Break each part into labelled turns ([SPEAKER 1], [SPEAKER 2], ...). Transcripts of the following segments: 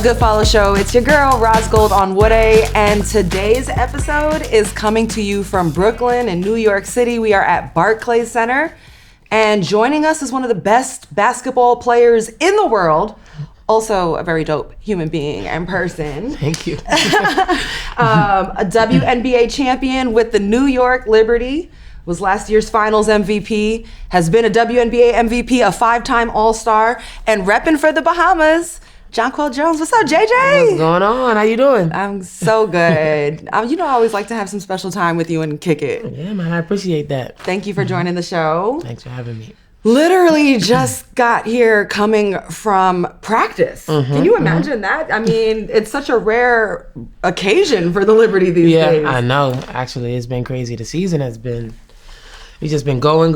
[SPEAKER 1] Good Follow Show. It's your girl, Roz Gold on Woodé, and today's episode is coming to you from Brooklyn in New York City. We are at Barclays Center, and joining us is one of the best basketball players in the world, also a very dope human being and person.
[SPEAKER 2] Thank you.
[SPEAKER 1] A WNBA champion with the New York Liberty, was last year's finals MVP, has been a WNBA MVP, a 5-time All-Star, and repping for the Bahamas, Jonquel Jones. What's up, JJ?
[SPEAKER 2] What's going on? How you doing?
[SPEAKER 1] I'm so good. I always like to have some special time with you and kick it.
[SPEAKER 2] Yeah, man, I appreciate that.
[SPEAKER 1] Thank you for joining the show.
[SPEAKER 2] Thanks for having me.
[SPEAKER 1] Literally just got here coming from practice. Can you imagine that? I mean, it's such a rare occasion for the Liberty these days.
[SPEAKER 2] Yeah, I know. Actually, it's been crazy. The season has been... It's just been going.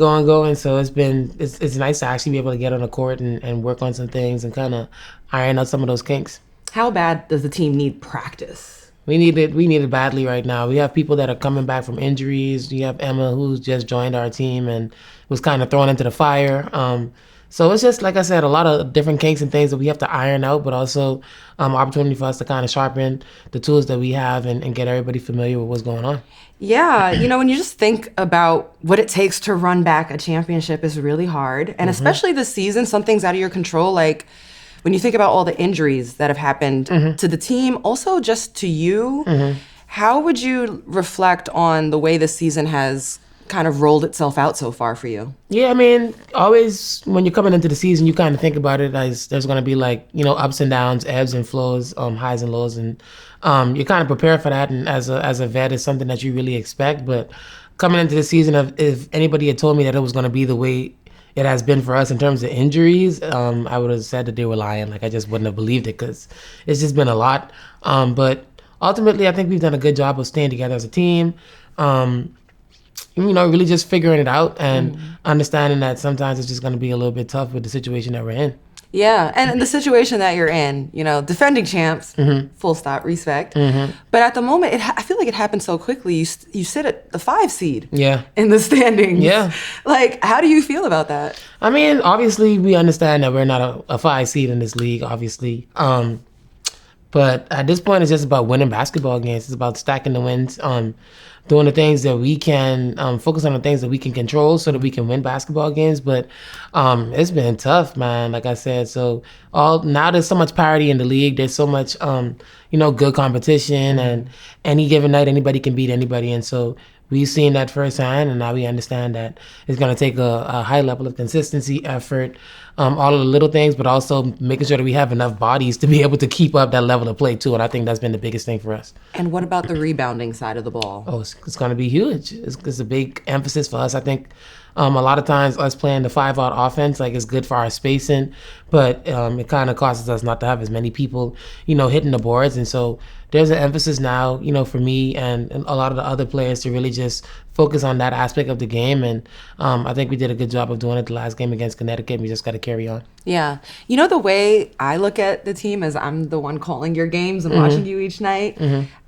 [SPEAKER 2] So it's nice to actually be able to get on the court and work on some things and kind of iron out some of those kinks.
[SPEAKER 1] How bad does the team need practice?
[SPEAKER 2] We need it badly right now. We have people that are coming back from injuries. You have Emma, who's just joined our team and was kind of thrown into the fire. So it's just, like I said, a lot of different kinks and things that we have to iron out, but also opportunity for us to kind of sharpen the tools that we have and get everybody familiar with what's going on.
[SPEAKER 1] Yeah, when you just think about what it takes to run back a championship is really hard. And especially this season, some things out of your control, like when you think about all the injuries that have happened to the team, also just to you, how would you reflect on the way this season has kind of rolled itself out so far for you?
[SPEAKER 2] Yeah, I mean, always when you're coming into the season, you kind of think about it as there's going to be like, ups and downs, ebbs and flows, highs and lows. And you kind of prepare for that. And as a vet, it's something that you really expect. But coming into the season, if anybody had told me that it was going to be the way it has been for us in terms of injuries, I would have said that they were lying. Like, I just wouldn't have believed it because it's just been a lot. But ultimately, I think we've done a good job of staying together as a team. Really just figuring it out and understanding that sometimes it's just going to be a little bit tough with the situation that we're in.
[SPEAKER 1] Yeah, and the situation that you're in, defending champs, full stop, respect. But at the moment, I feel like it happened so quickly. You sit at the 5 seed in the standings.
[SPEAKER 2] Yeah.
[SPEAKER 1] Like, how do you feel about that?
[SPEAKER 2] I mean, obviously, we understand that we're not a 5 seed in this league, obviously. But at this point, it's just about winning basketball games. It's about stacking the wins, doing the things that we can, focus on the things that we can control so that we can win basketball games. But it's been tough, man, like I said. So now there's so much parity in the league. There's so much, good competition. And any given night, anybody can beat anybody. And so we've seen that firsthand, and now we understand that it's going to take a high level of consistency, effort, all of the little things, but also making sure that we have enough bodies to be able to keep up that level of play too. And I think that's been the biggest thing for us.
[SPEAKER 1] And what about the rebounding side of the ball?
[SPEAKER 2] Oh, it's going to be huge. It's a big emphasis for us. I think a lot of times us playing the 5-out offense, like, is good for our spacing, but it kind of causes us not to have as many people, hitting the boards. And so there's an emphasis now, for me and a lot of the other players to really just focus on that aspect of the game. And I think we did a good job of doing it the last game against Connecticut. We just got to carry on.
[SPEAKER 1] Yeah. The way I look at the team is I'm the one calling your games and watching you each night.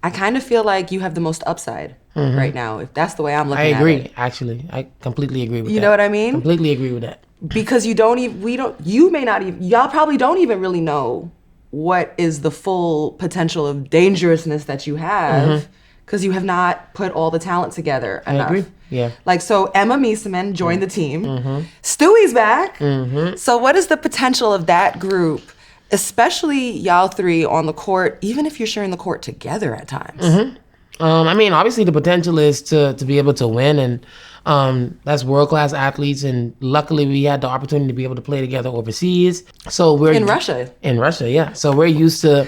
[SPEAKER 1] I kind of feel like you have the most upside right now, if that's the way I'm looking at it.
[SPEAKER 2] I agree, actually. I completely agree with that.
[SPEAKER 1] You know what I mean?
[SPEAKER 2] Completely agree with that.
[SPEAKER 1] Because y'all probably don't even really know what is the full potential of dangerousness that you have, because you have not put all the talent together enough.
[SPEAKER 2] I agree. Yeah.
[SPEAKER 1] Like, so Emma Mieseman joined the team. Stewie's back. So what is the potential of that group, especially y'all three on the court, even if you're sharing the court together at times?
[SPEAKER 2] I mean, obviously the potential is to be able to win, and that's world-class athletes, and luckily we had the opportunity to be able to play together overseas. So we're
[SPEAKER 1] in Russia.
[SPEAKER 2] In Russia, yeah. So we're used to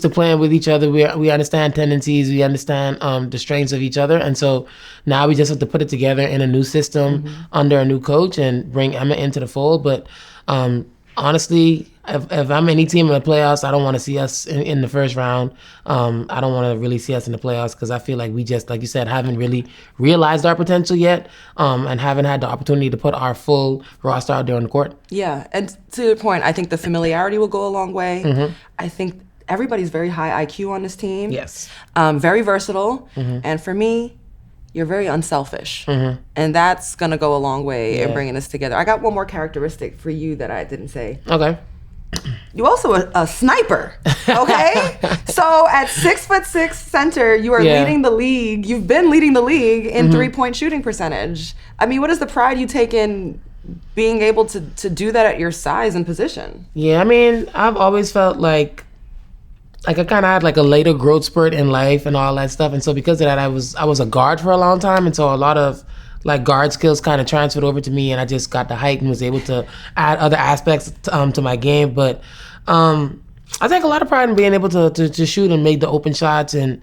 [SPEAKER 2] playing with each other. We understand tendencies. We understand the strengths of each other, and so now we just have to put it together in a new system under a new coach and bring Emma into the fold. But honestly, if I'm any team in the playoffs, I don't want to see us in the first round. I don't want to really see us in the playoffs because I feel like we just, like you said, haven't really realized our potential yet, and haven't had the opportunity to put our full roster out there on the court. Yeah,
[SPEAKER 1] and to your point, I think the familiarity will go a long way. I think everybody's very high IQ on this team.
[SPEAKER 2] Yes.
[SPEAKER 1] Very versatile. And for me, you're very unselfish. And that's going to go a long way in bringing us together. I got one more characteristic for you that I didn't say.
[SPEAKER 2] Okay.
[SPEAKER 1] you also a sniper, okay? So at 6'6" center, you are leading the league. You've been leading the league in 3-point shooting percentage. I mean, what is the pride you take in being able to do that at your size and position?
[SPEAKER 2] Yeah, I mean, I've always felt like I kind of had like a later growth spurt in life and all that stuff. And so because of that, I was a guard for a long time. And so a lot of like guard skills kind of transferred over to me, and I just got the height and was able to add other aspects to my game. But I take a lot of pride in being able to shoot and make the open shots, and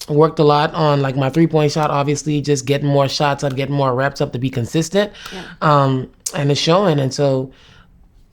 [SPEAKER 2] worked a lot on like my 3-point shot, obviously, just getting more shots up, getting more reps up to be consistent. And it's showing. And so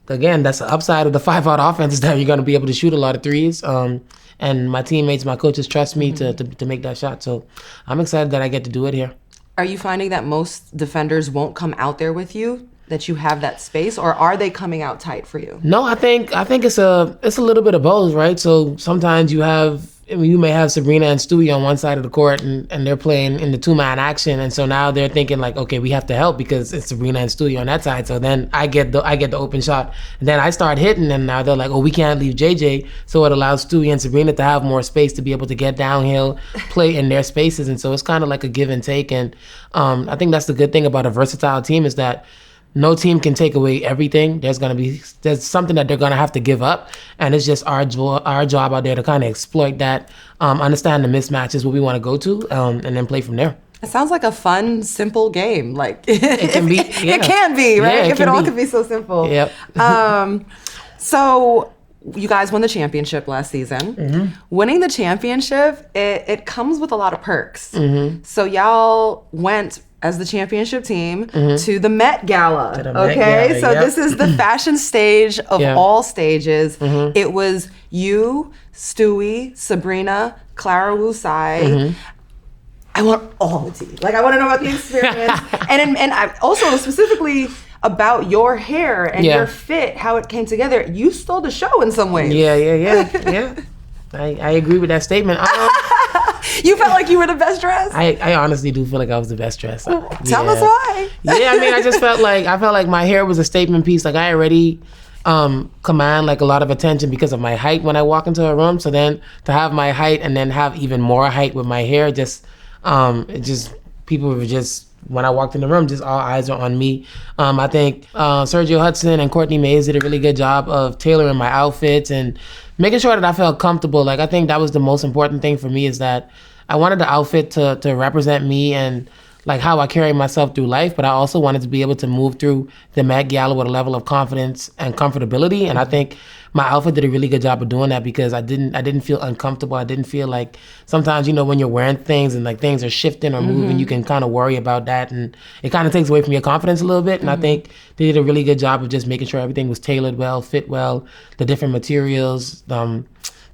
[SPEAKER 2] again, that's the upside of the 5-out offense, is that you're going to be able to shoot a lot of threes. And my teammates, my coaches trust me to make that shot. So I'm excited that I get to do it here.
[SPEAKER 1] Are you finding that most defenders won't come out there with you, that you have that space, or are they coming out tight for you?
[SPEAKER 2] No, I think it's a little bit of both, right? So sometimes you may have Sabrina and Stewie on one side of the court, and they're playing in the 2-man action, and so now they're thinking like, okay, we have to help because it's Sabrina and Stewie on that side. So then I get the open shot, and then I start hitting, and now they're like, oh, we can't leave JJ, so it allows Stewie and Sabrina to have more space to be able to get downhill, play in their spaces, and so it's kind of like a give and take. And I think that's the good thing about a versatile team, is that no team can take away everything. There's something that they're gonna have to give up, and it's just our job out there to kind of exploit that, understand the mismatches, what we want to go to, and then play from there.
[SPEAKER 1] It sounds like a fun, simple game. Like
[SPEAKER 2] it can be. Yeah.
[SPEAKER 1] It can be, right?
[SPEAKER 2] Yeah,
[SPEAKER 1] if it all could be so simple.
[SPEAKER 2] Yep.
[SPEAKER 1] So you guys won the championship last season. Winning the championship, it comes with a lot of perks. So y'all went as the championship team to the Met Gala. Okay, so this is the fashion stage of all stages. It was you, Stewie, Sabrina, Clara Wu-Tsai. I want all the tea. Like, I want to know about the experience, and I also specifically about your hair and your fit, how it came together. You stole the show in some ways.
[SPEAKER 2] Yeah. I agree with that statement.
[SPEAKER 1] You felt like you were the best dressed?
[SPEAKER 2] I honestly do feel like I was the best dressed.
[SPEAKER 1] Tell us why.
[SPEAKER 2] I mean, I felt like my hair was a statement piece. Like, I already command like a lot of attention because of my height when I walk into a room. So then to have my height and then have even more height with my hair, people were just, when I walked in the room, just all eyes were on me. I think Sergio Hudson and Courtney Mays did a really good job of tailoring my outfits and making sure that I felt comfortable. Like, I think that was the most important thing for me, is that I wanted the outfit to represent me and like how I carry myself through life, but I also wanted to be able to move through the Met Gala with a level of confidence and comfortability. And I think my outfit did a really good job of doing that, because I didn't feel uncomfortable. I didn't feel like, sometimes, when you're wearing things and like things are shifting or moving, you can kind of worry about that, and it kind of takes away from your confidence a little bit. And I think they did a really good job of just making sure everything was tailored well, fit well, the different materials,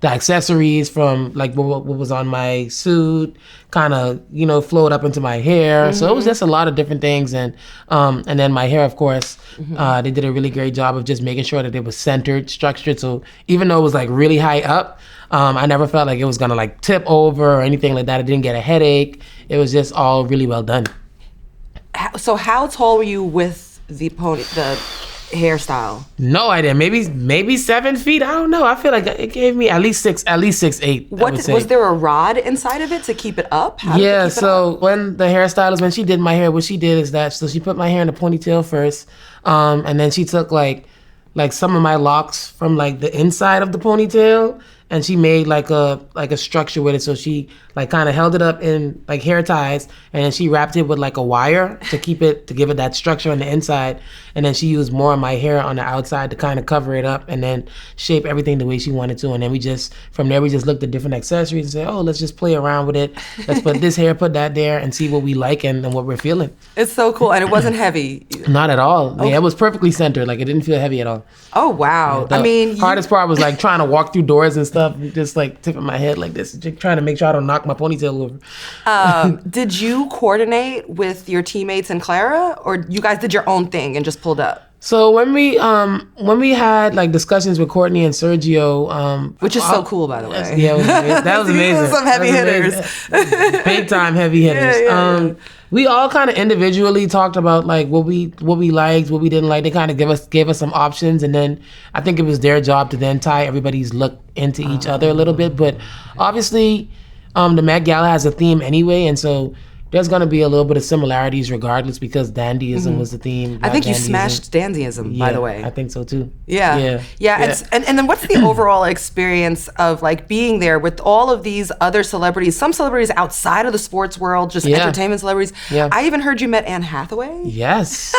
[SPEAKER 2] the accessories from like what was on my suit kind of, flowed up into my hair. So it was just a lot of different things. And then my hair, of course, they did a really great job of just making sure that it was centered, structured. So even though it was like really high up, I never felt like it was going to like tip over or anything like that. I didn't get a headache. It was just all really well done.
[SPEAKER 1] So how tall were you with the hairstyle?
[SPEAKER 2] No idea. Maybe 7 feet. I don't know. I feel like it gave me at least 6'8".
[SPEAKER 1] Was there a rod inside of it to keep it up?
[SPEAKER 2] When the hairstylist, when she did my hair, what she did is that, so she put my hair in a ponytail first, and then she took like some of my locks from like the inside of the ponytail, and she made like a structure with it. So she like kind of held it up in like hair ties, and then she wrapped it with like a wire to give it that structure on the inside. And then she used more of my hair on the outside to kind of cover it up and then shape everything the way she wanted to. And then from there we just looked at different accessories and said, oh, let's just play around with it. Let's put this here, put that there, and see what we like and what we're feeling.
[SPEAKER 1] It's so cool. And it wasn't heavy.
[SPEAKER 2] Not at all. Okay. Yeah, it was perfectly centered. Like, it didn't feel heavy at all.
[SPEAKER 1] Oh, wow.
[SPEAKER 2] The hardest part was like trying to walk through doors and stuff, just like tipping my head like this, just trying to make sure I don't knock my ponytail over.
[SPEAKER 1] Did you coordinate with your teammates and Clara, or you guys did your own thing and just pulled up?
[SPEAKER 2] So when we had like discussions with Courtney and Sergio,
[SPEAKER 1] which is so cool, by the way.
[SPEAKER 2] Yeah, that was amazing.
[SPEAKER 1] Some heavy hitters,
[SPEAKER 2] big time heavy hitters. Yeah. We all kind of individually talked about like what we liked, what we didn't like. They kind of gave us some options, and then I think it was their job to then tie everybody's look into each other a little bit. But obviously, the Met Gala has a theme anyway, and so there's going to be a little bit of similarities regardless because dandyism was the theme.
[SPEAKER 1] I think you smashed dandyism, by the way.
[SPEAKER 2] I think so too.
[SPEAKER 1] Yeah. And then what's the overall experience of like being there with all of these other celebrities, some celebrities outside of the sports world, just entertainment celebrities. Yeah. I even heard you met Anne Hathaway.
[SPEAKER 2] Yes.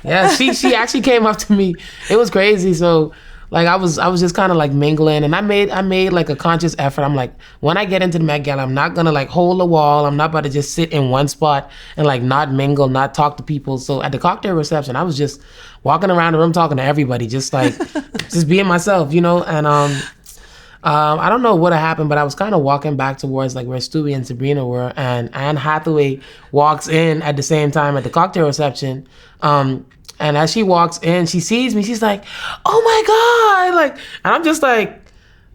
[SPEAKER 2] Yeah, she actually came up to me. It was crazy. So like I was just kind of like mingling, and I made like a conscious effort. I'm like, when I get into the Met Gala, I'm not gonna like hold a wall. I'm not about to just sit in one spot and like not mingle, not talk to people. So at the cocktail reception, I was just walking around the room talking to everybody, just like just being myself, you know. And I don't know what happened, but I was kind of walking back towards like where Stewie and Sabrina were, and Anne Hathaway walks in at the same time at the cocktail reception. And as she walks in, she sees me. She's like, "Oh my God!" Like, and I'm just like,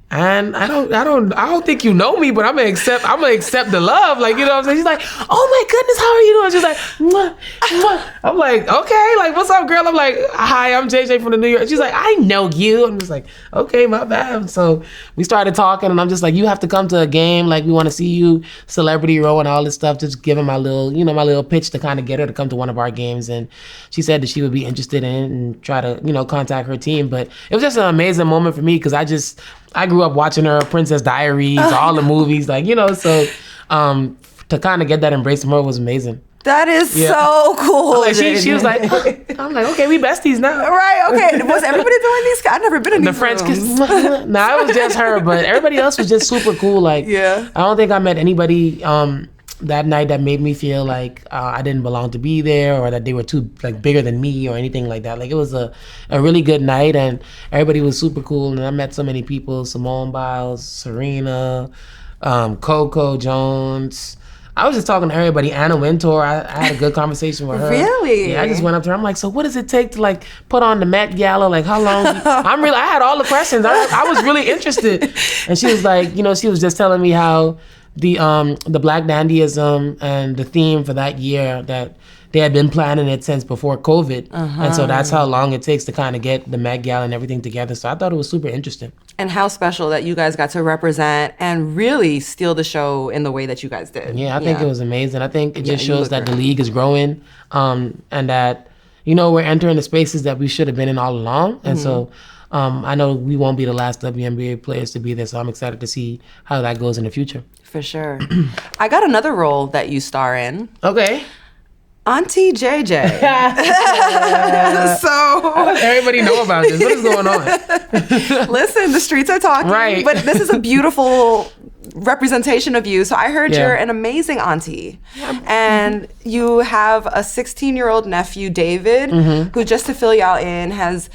[SPEAKER 2] "And I don't think you know me, but I'm gonna accept the love." Like, you know what I'm saying? She's like, "Oh my goodness, how are you doing?" She's like, "Mwah, mwah." I'm like, "Okay, like, what's up, girl?" I'm like, "Hi, I'm JJ from the New York." She's like, "I know you." I'm just like, "Okay, my bad." So we started talking, and I'm just like, "You have to come to a game. Like, we want to see you, Celebrity Row, and all this stuff." Just giving my little pitch to kind of get her to come to one of our games, and she said that she would be interested in it and try to, contact her team. But it was just an amazing moment for me because I grew up watching her Princess Diaries, all the movies, like, so to kind of get that embrace from her was amazing.
[SPEAKER 1] That is so cool.
[SPEAKER 2] Like, she was like, I'm like, okay, we besties now.
[SPEAKER 1] Right, okay. Was everybody doing these? I've never been in these
[SPEAKER 2] French
[SPEAKER 1] rooms.
[SPEAKER 2] kiss. Nah, it was just her, but everybody else was just super cool. Like, I don't think I met anybody that night that made me feel like I didn't belong to be there, or that they were too like bigger than me or anything like that. Like, it was a really good night, and everybody was super cool. And I met so many people: Simone Biles, Serena, Jonquel Jones. I was just talking to everybody. Anna Wintour, I had a good conversation with her.
[SPEAKER 1] Really?
[SPEAKER 2] Yeah, I just went up to her. I'm like, so what does it take to like put on the Met Gala? Like, how long? I had all the questions. I was really interested. And she was like, she was just telling me how the Black Dandyism and the theme for that year, that they had been planning it since before COVID. And so that's how long it takes to kind of get the Met Gala and everything together. So I thought it was super interesting.
[SPEAKER 1] And how special that you guys got to represent and really steal the show in the way that you guys did.
[SPEAKER 2] Yeah, I think it was amazing. I think it just shows that the league is growing, and that, we're entering the spaces that we should have been in all along. And so I know we won't be the last WNBA players to be there, so I'm excited to see how that goes in the future.
[SPEAKER 1] For sure. I got another role that you star in.
[SPEAKER 2] Okay.
[SPEAKER 1] Auntie JJ. So
[SPEAKER 2] everybody know about this. What is going on?
[SPEAKER 1] Listen, the streets are talking.
[SPEAKER 2] Right.
[SPEAKER 1] But this is a beautiful representation of you. So I heard you're an amazing auntie. And you have a 16-year-old nephew, David, who, just to fill y'all in, has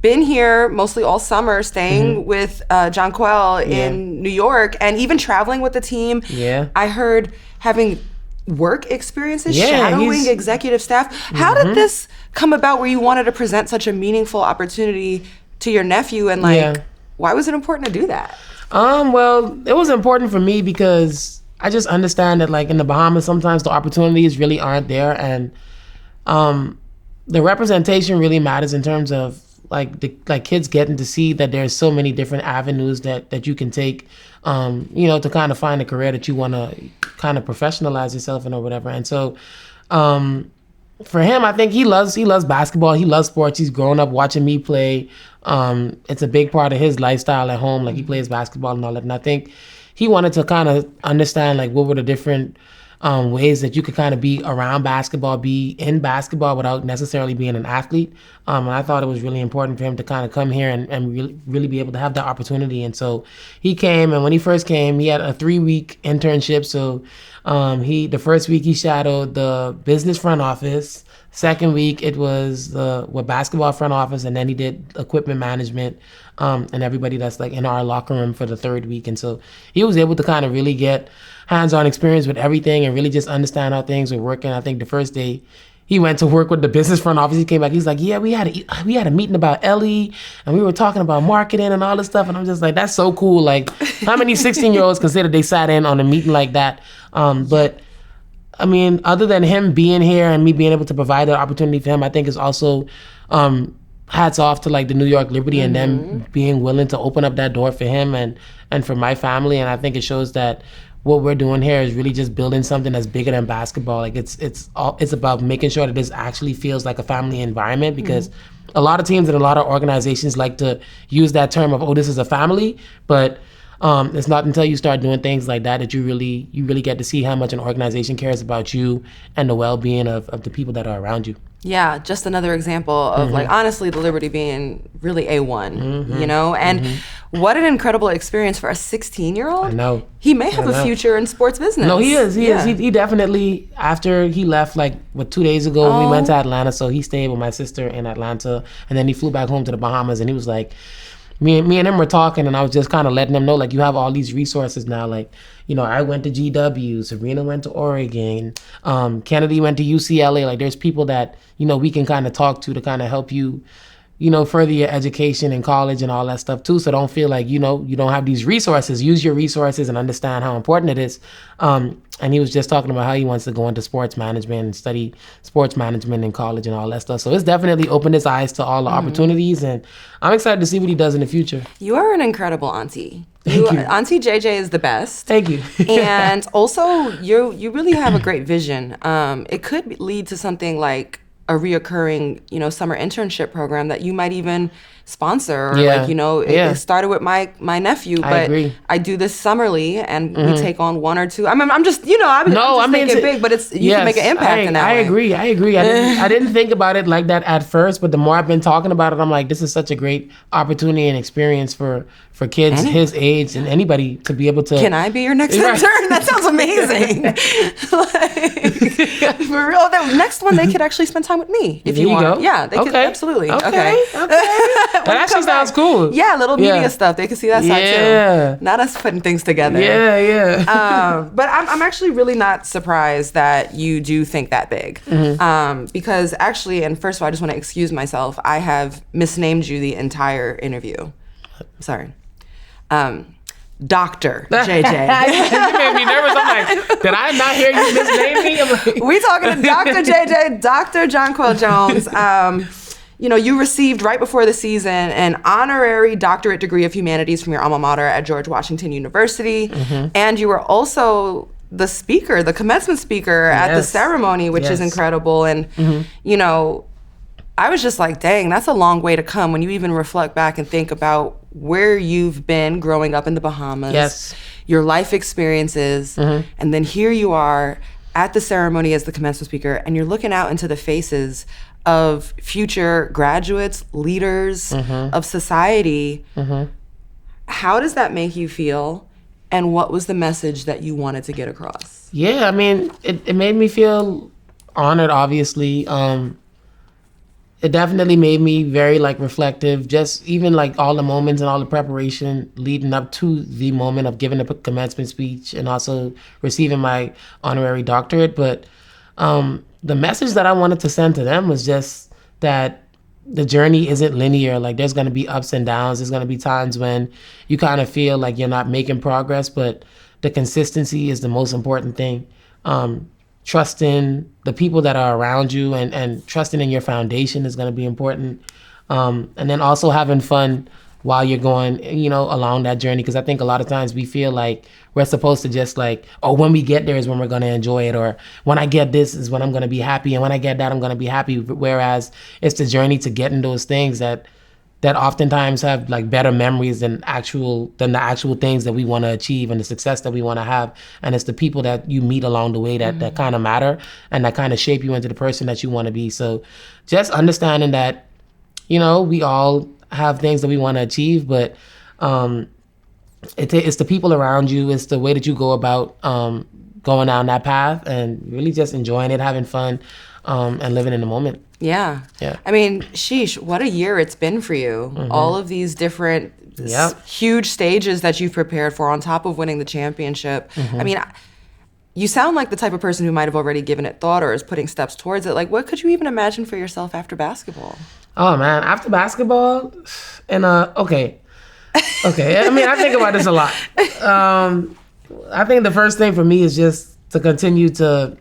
[SPEAKER 1] been here mostly all summer, staying with Jonquel in New York, and even traveling with the team. Yeah. I heard having work experiences, shadowing executive staff. How did this come about where you wanted to present such a meaningful opportunity to your nephew, and why was it important to do that?
[SPEAKER 2] Well, it was important for me because I just understand that like in the Bahamas, sometimes the opportunities really aren't there, and the representation really matters in terms of like kids getting to see that there's so many different avenues that you can take, to kind of find a career that you want to kind of professionalize yourself in or whatever. And so, for him, I think he loves basketball. He loves sports. He's grown up watching me play. It's a big part of his lifestyle at home. Like, he plays basketball and all that. And I think he wanted to kind of understand like what were the different ways that you could kind of be around basketball, be in basketball without necessarily being an athlete. And I thought it was really important for him to kind of come here and really be able to have that opportunity. And so he came, and when he first came, he had a 3-week internship. So the first week he shadowed the business front office. Second week it was the basketball front office, and then he did equipment management and everybody that's like in our locker room for the third week. And so he was able to kind of really get hands-on experience with everything and really just understand how things were working. I think the first day he went to work with the business front office. He came back. He's like, yeah, we had a meeting about Ellie, and we were talking about marketing and all this stuff. And I'm just like, that's so cool. Like, how many 16-year-olds consider they sat in on a meeting like that? But I mean, other than him being here and me being able to provide that opportunity for him, I think it's also hats off to like the New York Liberty and them being willing to open up that door for him and for my family. And I think it shows that what we're doing here is really just building something that's bigger than basketball. Like it's about making sure that this actually feels like a family environment, because a lot of teams and a lot of organizations like to use that term of, oh, this is a family, but it's not until you start doing things like that that you really get to see how much an organization cares about you and the well-being of the people that are around you.
[SPEAKER 1] Yeah, just another example of like, honestly, the Liberty being really A1, you know? And what an incredible experience for a 16-year-old.
[SPEAKER 2] I know.
[SPEAKER 1] He may have a future in sports business.
[SPEAKER 2] No, he is. He is. He definitely, after he left, like, 2 days ago, we went to Atlanta, so he stayed with my sister in Atlanta, and then he flew back home to the Bahamas, and he was like, me and him were talking, and I was just kind of letting him know, like, you have all these resources now. Like, you know, I went to GW, Serena went to Oregon, Kennedy went to UCLA. Like, there's people that, you know, we can kind of talk to kind of help you, you know, further your education in college and all that stuff too. So don't feel like, you know, you don't have these resources. Use your resources and understand how important it is. And he was just talking about how he wants to go into sports management and study sports management in college and all that stuff. So it's definitely opened his eyes to all the opportunities, and I'm excited to see what he does in the future.
[SPEAKER 1] You are an incredible auntie.
[SPEAKER 2] Thank you.
[SPEAKER 1] Auntie JJ is the best.
[SPEAKER 2] Thank you.
[SPEAKER 1] And also, you really have a great vision. It could lead to something like a reoccurring, you know, summer internship program that you might even sponsor. Or like, you know, it started with my nephew, but I do this summerly, and we take on one or two. I mean, I'm just, you know, I'm just thinking big, but it's you can make an impact in that way.
[SPEAKER 2] I agree. I didn't think about it like that at first, but the more I've been talking about it, I'm like, this is such a great opportunity and experience for kids his age and anybody to be able to.
[SPEAKER 1] Can I be your next intern? That sounds amazing. Like, for real, the next one they could actually spend time with me if you want.
[SPEAKER 2] Go.
[SPEAKER 1] Yeah, they could absolutely. Okay.
[SPEAKER 2] That actually sounds cool.
[SPEAKER 1] Yeah, little media stuff. They can see that side too. Not us putting things together. But I'm actually really not surprised that you do think that big. Because actually, and first of all, I just want to excuse myself. I have misnamed you the entire interview. Sorry. Dr. JJ.
[SPEAKER 2] You made me nervous. I'm like, did I not hear you misname me? Like,
[SPEAKER 1] we talking to Dr. JJ, Dr. Jonquel Jones. You know, you received right before the season an honorary doctorate degree of humanities from your alma mater at George Washington University. And you were also the speaker, the commencement speaker at the ceremony, which is incredible. And, you know, I was just like, dang, that's a long way to come when you even reflect back and think about where you've been growing up in the Bahamas, your life experiences, and then here you are at the ceremony as the commencement speaker, and you're looking out into the faces of future graduates, leaders of society. How does that make you feel, and what was the message that you wanted to get across?
[SPEAKER 2] Yeah, I mean, it made me feel honored, obviously. It definitely made me very like reflective, just even like all the moments and all the preparation leading up to the moment of giving the commencement speech and also receiving my honorary doctorate. But the message that I wanted to send to them was just that the journey isn't linear. Like, there's going to be ups and downs. There's going to be times when you kind of feel like you're not making progress, but the consistency is the most important thing. Trusting the people that are around you and trusting in your foundation is going to be important. And then also having fun while you're going, you know, along that journey. Because I think a lot of times we feel like we're supposed to just like, oh, when we get there is when we're going to enjoy it. Or when I get this is when I'm going to be happy. And when I get that, I'm going to be happy. Whereas it's the journey to getting those things that oftentimes have like better memories than the actual things that we want to achieve and the success that we want to have. And it's the people that you meet along the way that kind of matter and that kind of shape you into the person that you want to be. So just understanding that, you know, we all have things that we want to achieve, but it's the people around you. It's the way that you go about going down that path and really just enjoying it, having fun, and living in the moment.
[SPEAKER 1] Yeah. I mean, sheesh, what a year it's been for you. All of these different huge stages that you've prepared for on top of winning the championship. I mean, you sound like the type of person who might have already given it thought or is putting steps towards it. Like, what could you even imagine for yourself after basketball?
[SPEAKER 2] Oh man, after basketball, and okay. I mean, I think about this a lot. I think the first thing for me is just to continue to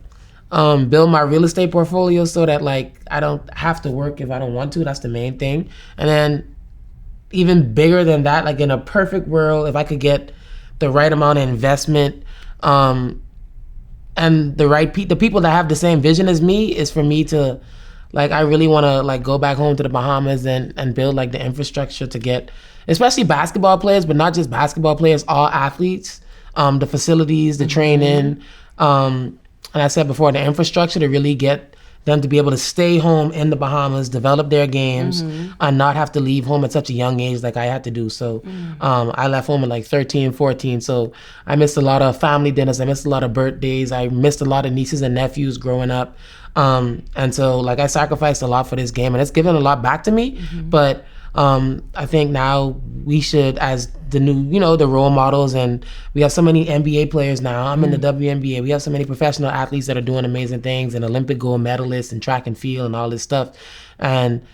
[SPEAKER 2] build my real estate portfolio so that like I don't have to work if I don't want to. That's the main thing. And then even bigger than that, like in a perfect world, if I could get the right amount of investment, and the people that have the same vision as me, is for me to, like, I really want to like go back home to the Bahamas and build like the infrastructure to get, especially basketball players, but not just basketball players, all athletes, the facilities, the training, and I said before, the infrastructure to really get them to be able to stay home in the Bahamas, develop their games, and not have to leave home at such a young age like I had to do. So I left home at like 13, 14. So I missed a lot of family dinners. I missed a lot of birthdays. I missed a lot of nieces and nephews growing up. And so like I sacrificed a lot for this game, and it's given a lot back to me. But I think now we should, as the new, the role models, and we have so many NBA players now. I'm in the WNBA. We have so many professional athletes that are doing amazing things, and Olympic gold medalists and track and field and all this stuff. And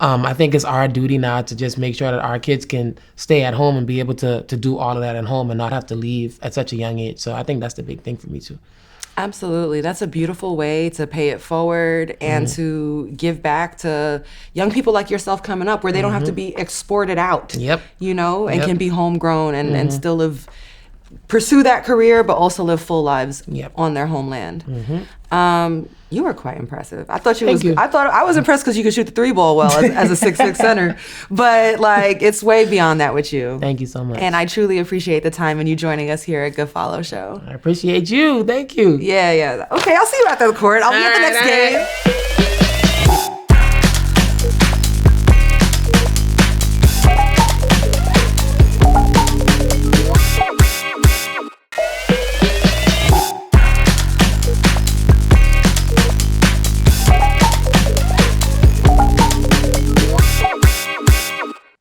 [SPEAKER 2] I think it's our duty now to just make sure that our kids can stay at home and be able to do all of that at home and not have to leave at such a young age. So I think that's the big thing for me too.
[SPEAKER 1] Absolutely. That's a beautiful way to pay it forward and to give back to young people like yourself coming up, where they don't have to be exported out, and can be homegrown and still pursue that career, but also live full lives on their homeland. You were quite impressive. I thought I was impressed because you could shoot the three ball well as a 6'6" center, but like it's way beyond that with you.
[SPEAKER 2] Thank you so much.
[SPEAKER 1] And I truly appreciate the time and you joining us here at Good Follow Show.
[SPEAKER 2] I appreciate you. Thank you.
[SPEAKER 1] Yeah. Okay, I'll see you after the court. I'll be at the next game.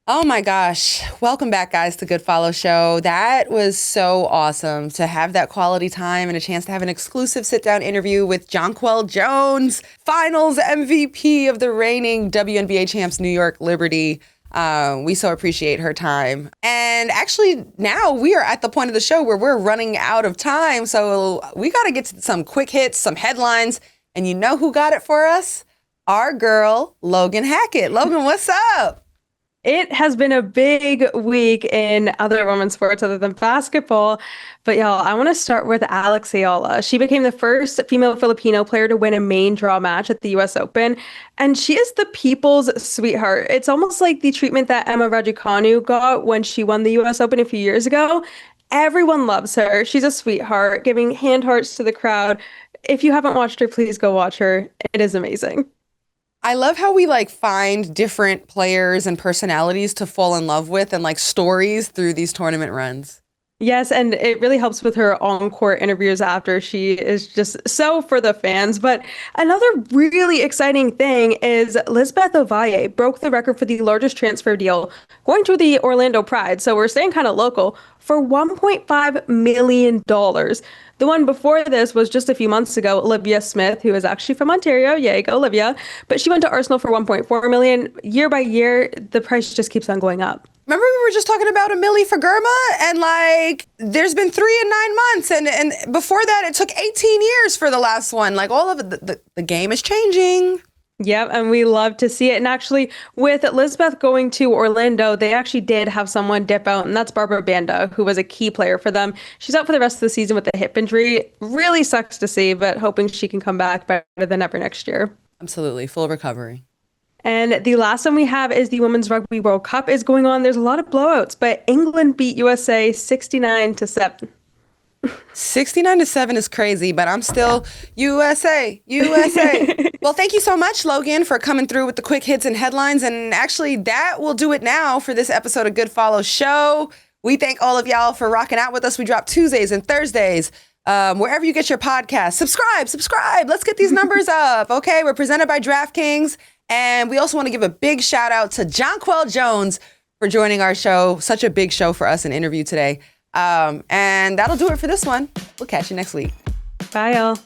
[SPEAKER 1] Oh my gosh. Welcome back, guys, to Good Follow Show. That was so awesome to have that quality time and a chance to have an exclusive sit-down interview with Jonquel Jones, Finals MVP of the reigning WNBA champs New York Liberty. We so appreciate her time. And actually, now we are at the point of the show where we're running out of time. So we got to get to some quick hits, some headlines. And you know who got it for us? Our girl, Logan Hackett. Logan, what's up?
[SPEAKER 3] It has been a big week in other women's sports other than basketball. But y'all, I want to start with Alex Ayala. She became the first female Filipino player to win a main draw match at the US Open. And she is the people's sweetheart. It's almost like the treatment that Emma Raducanu got when she won the US Open a few years ago. Everyone loves her. She's a sweetheart, giving hand hearts to the crowd. If you haven't watched her, please go watch her. It is amazing.
[SPEAKER 1] I love how we find different players and personalities to fall in love with and stories through these tournament runs.
[SPEAKER 3] Yes, and it really helps with her on-court interviews after. She is just so for the fans. But another really exciting thing is Lisbeth Ovalle broke the record for the largest transfer deal going to the Orlando Pride. So we're staying kind of local for $1.5 million. The one before this was just a few months ago, Olivia Smith, who is actually from Ontario. Yay, go Olivia. But she went to Arsenal for $1.4 million. Year by year, the price just keeps on going up.
[SPEAKER 1] Remember we were just talking about Amelie Fagerma, and there's been 3 in 9 months, and before that it took 18 years for the last one. All of it, the game is changing.
[SPEAKER 3] Yep, and we love to see it. And actually, with Lisbeth going to Orlando, they actually did have someone dip out, and that's Barbara Banda, who was a key player for them. She's out for the rest of the season with a hip injury. Really sucks to see, but hoping she can come back better than ever next year.
[SPEAKER 1] Absolutely, full recovery.
[SPEAKER 3] And the last one we have is the Women's Rugby World Cup is going on. There's a lot of blowouts, but England beat USA 69-7.
[SPEAKER 1] 69-7 is crazy, but I'm still USA. Well, thank you so much, Logan, for coming through with the quick hits and headlines. And actually, that will do it now for this episode of Good Follow Show. We thank all of y'all for rocking out with us. We drop Tuesdays and Thursdays. Wherever you get your podcast, subscribe. Let's get these numbers up. Okay, we're presented by DraftKings. And we also want to give a big shout out to Jonquel Jones for joining our show. Such a big show for us, an interview today. And that'll do it for this one. We'll catch you next week.
[SPEAKER 3] Bye, y'all.